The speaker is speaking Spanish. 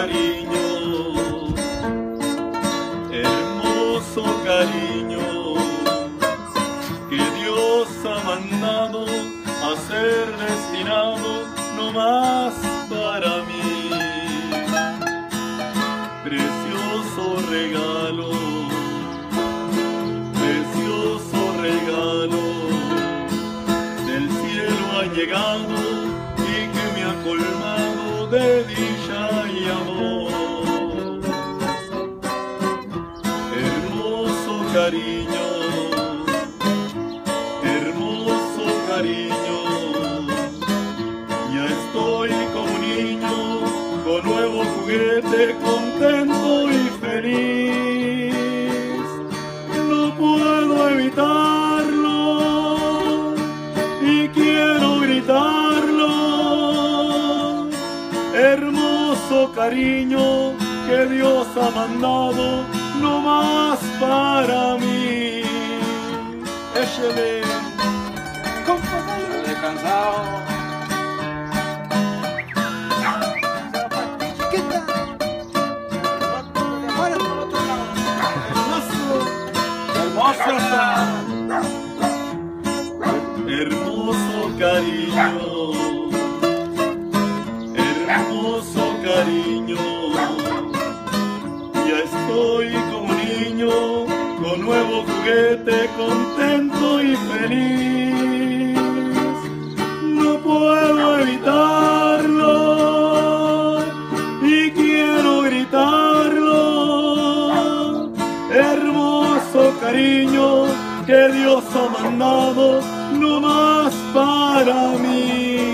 cariño, hermoso cariño, que Dios ha mandado a ser destinado no más para mí. Precioso regalo, precioso regalo, del cielo ha llegado y que me ha colmado de dicha y amor. Hermoso cariño, hermoso cariño, ya estoy como un niño con nuevo juguete, contento y feliz. No puedo evitarlo y quiero gritarlo. Hermoso cariño que Dios ha mandado no más para mí. Échele, Descansado. hermoso cariño, hermoso cariño, ya estoy como niño con nuevo juguete, contento y feliz. No puedo evitarlo y quiero gritarlo. Hermoso cariño que Dios ha mandado no más para mí.